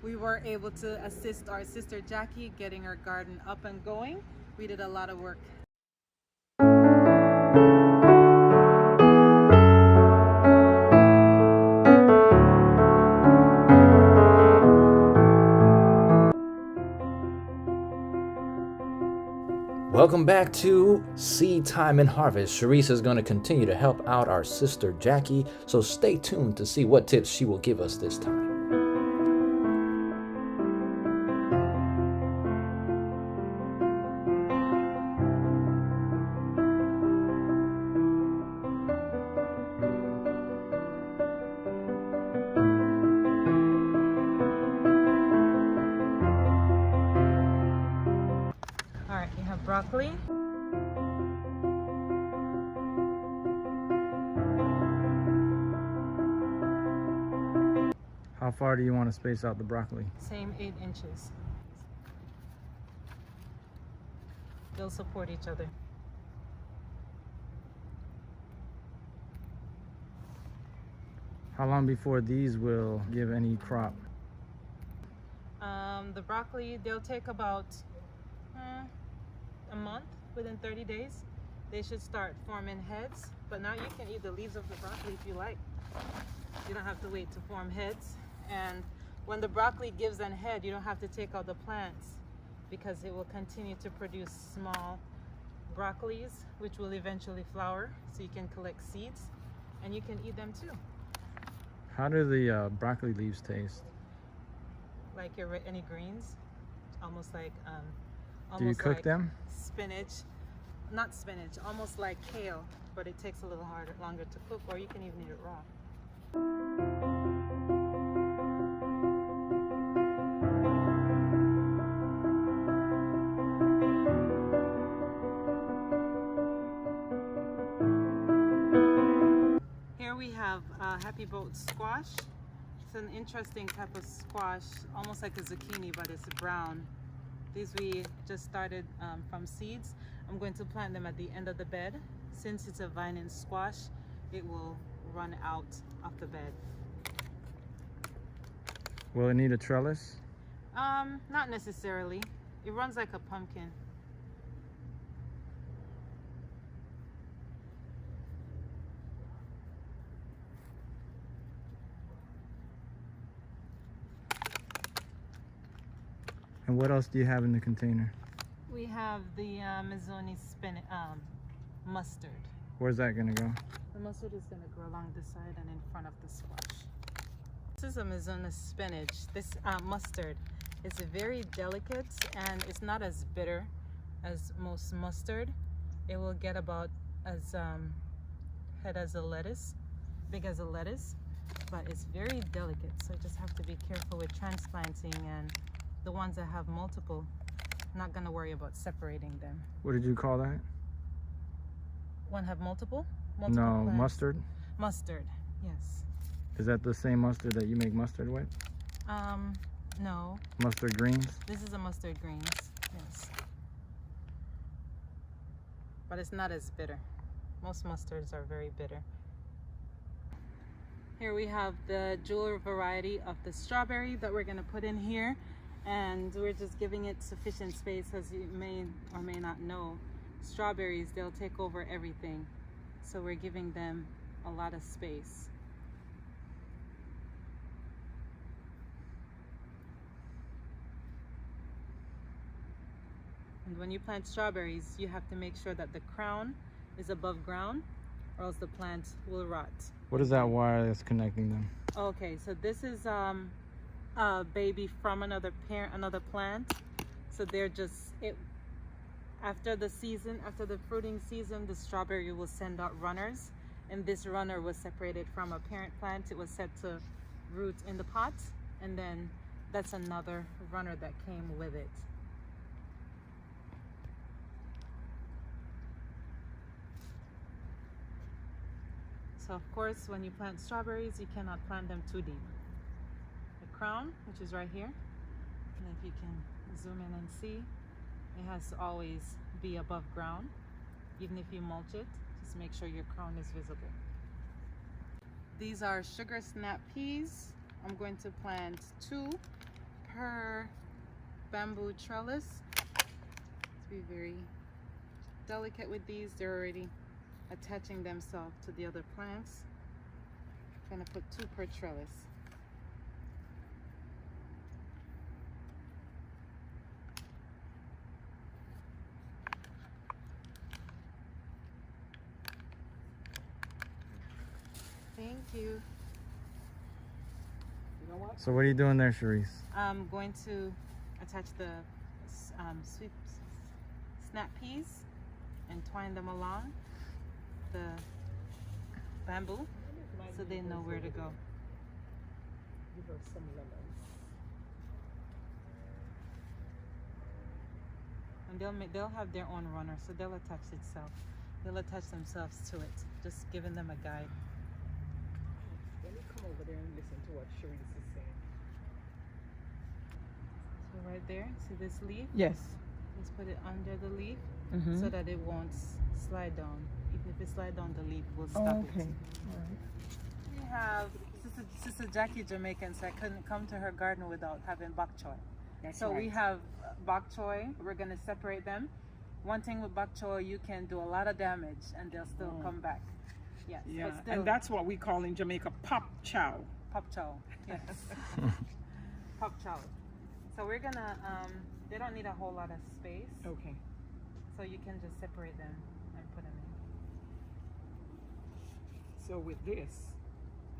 we were able to assist our sister Jackie getting her garden up and going. We did a lot of work. Welcome back to Seed Time and Harvest. Sharice is going to continue to help out our sister Jackie, so stay tuned to see what tips she will give us this time. All right, you have broccoli. How far do you want to space out the broccoli? Same 8 inches. They'll support each other. How long before these will give any crop? The broccoli, they'll take about a month. Within 30 days. They should start forming heads. But now you can eat the leaves of the broccoli if you like. You don't have to wait to form heads. And when the broccoli gives an head, you don't have to take out the plants because it will continue to produce small broccolis, which will eventually flower. So you can collect seeds and you can eat them too. How do the broccoli leaves taste? Like any greens, almost like Do you cook like them? spinach, not spinach, almost like kale, but it takes a little longer to cook, or you can even eat it raw. Here we have happy boat squash. It's an interesting type of squash, almost like a zucchini, but it's brown. These we just started from seeds. I'm going to plant them at the end of the bed. Since it's a vine and squash, it will run out of the bed. Will it need a trellis? Not necessarily. It runs like a pumpkin. And what else do you have in the container? We have the Mazzoni spinach, mustard. Where's that gonna go? The mustard is going to grow along the side and in front of the squash. This is a Mazzoni spinach. This mustard is very delicate and it's not as bitter as most mustard. It will get about as head as a lettuce, big as a lettuce, but it's very delicate. So you just have to be careful with transplanting, and the ones that have multiple, not going to worry about separating them. What did you call that? One have multiple? No, plants. mustard? Mustard, yes. Is that the same mustard that you make mustard with? No. Mustard greens? This is a mustard greens, yes. But it's not as bitter. Most mustards are very bitter. Here we have the jeweler variety of the strawberry that we're gonna put in here. And we're just giving it sufficient space. As you may or may not know, strawberries, they'll take over everything. So we're giving them a lot of space. And when you plant strawberries, you have to make sure that the crown is above ground, or else the plant will rot. What is that wire that's connecting them? Okay, so this is a baby from another parent, another plant. So they're just after the fruiting season, the strawberry will send out runners, and this runner was separated from a parent plant. It was set to root in the pot, and then that's another runner that came with it. So of course, when you plant strawberries, you cannot plant them too deep. The crown, which is right here, and if you can zoom in and see, it has to always be above ground. Even if you mulch it, just make sure your crown is visible. These are sugar snap peas. I'm going to plant 2 per bamboo trellis. To be very delicate with these, they're already attaching themselves to the other plants. I'm gonna put 2 per trellis. Thank you. So what are you doing there, Sharice? I'm going to attach the sweet snap peas and twine them along the bamboo so they know where to go. Give her some lemons. And they'll have their own runner, so they'll attach themselves to it. Just giving them a guide. Let me come over there and listen to what Sharice is saying. So right there, see this leaf? Yes. Let's put it under the leaf Mm-hmm. so that it won't slide down. Even if it slides down, the leaf will stop okay. it. All right. We have Sister Jackie Jamaican, so I couldn't come to her garden without having bok choy. That's So right. we have bok choy. We're gonna separate them. One thing with bok choy, you can do a lot of damage and they'll still come back. Yes. Yeah, But still, and that's what we call in Jamaica pop chow. pop chow. Yes. Pop chow. So we're gonna. They don't need a whole lot of space, Okay. so you can just separate them and put them in. So with this,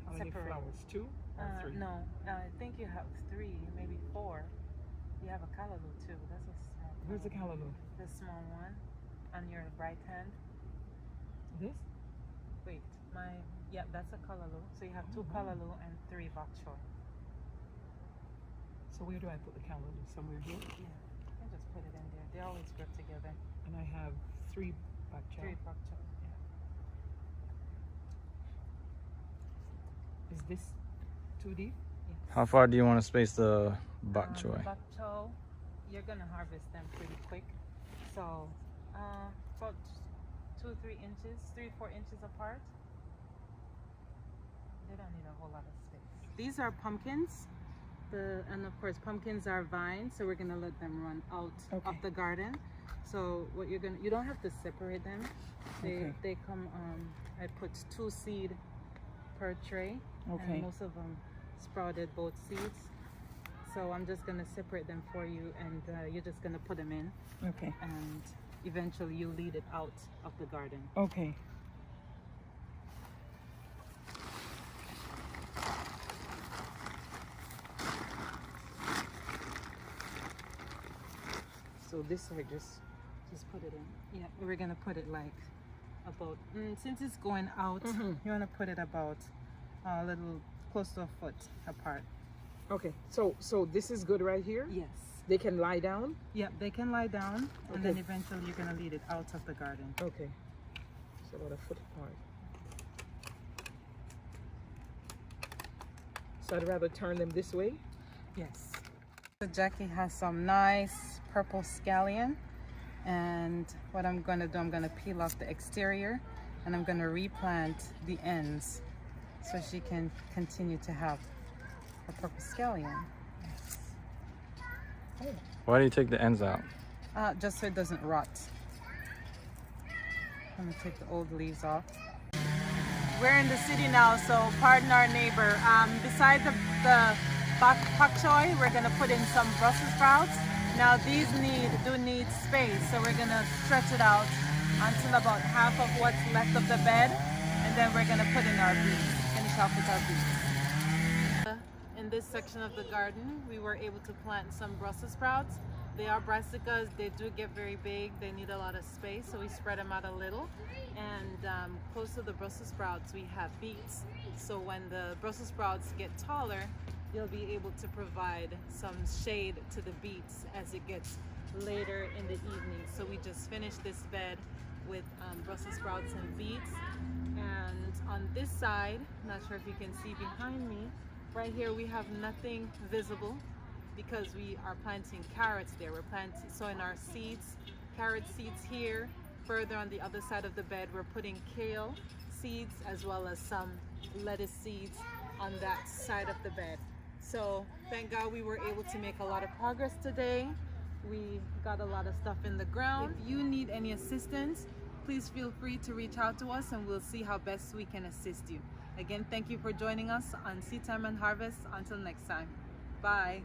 how many Separate. flowers? 2 or 3? No, I think you have 3, maybe 4. You have a callaloo too. That's a small. Where's the callaloo? The small one on your right hand. This? Wait, yeah, that's a callaloo. So you have 2 callaloo and 3 bok choy. So where do I put the callaloo? Somewhere here? Yeah, you can just put it in there. They always grow together. And I have 3 bok chow. 3 bok choy. Yeah. Is this too deep? Yes. How far do you want to space the bok choy? Bok choy, you're gonna harvest them pretty quick. So, about 2 or 3 inches, 3-4 inches apart. They don't need a whole lot of space. These are pumpkins. And of course, pumpkins are vines, so we're gonna let them run out of Okay. the garden. So what you don't have to separate them. Okay. They come. I put 2 seed per tray, Okay. and most of them sprouted both seeds. So I'm just gonna separate them for you, and you're just gonna put them in, Okay. and eventually you lead it out of the garden. Okay. So this I just put it in. Yeah, we're gonna put it like about. Since it's going out, Mhm. you wanna put it about a little close to a foot apart. okay. So this is good right here. Yes. They can lie down. Yeah, they can lie down, and then Okay. eventually you're gonna lead it out of the garden. Okay. So about a foot apart. So I'd rather turn them this way. Yes. So Jackie has some nice purple scallion, and what I'm gonna do, I'm gonna peel off the exterior, and I'm gonna replant the ends, so she can continue to have a purple scallion. Why do you take the ends out? Just so it doesn't rot. I'm gonna take the old leaves off. We're in the city now, so pardon our neighbor. Beside the pak choy, we're gonna put in some Brussels sprouts. Now these do need space, so we're gonna stretch it out until about half of what's left of the bed, and then we're gonna put in our beets. Finish off with our beets. In this section of the garden, we were able to plant some Brussels sprouts. They are brassicas. They do get very big. They need a lot of space, so we spread them out a little. And close to the Brussels sprouts, we have beets. So when the Brussels sprouts get taller, you'll be able to provide some shade to the beets as it gets later in the evening. So we just finished this bed with Brussels sprouts and beets. And on this side, not sure if you can see behind me, right here we have nothing visible because we are planting carrots there. We're sowing our seeds, carrot seeds here. Further on the other side of the bed, we're putting kale seeds as well as some lettuce seeds on that side of the bed. So thank God we were able to make a lot of progress today. We got a lot of stuff in the ground. If you need any assistance, please feel free to reach out to us and we'll see how best we can assist you. Again, thank you for joining us on Seedtime and Harvest. Until next time, bye.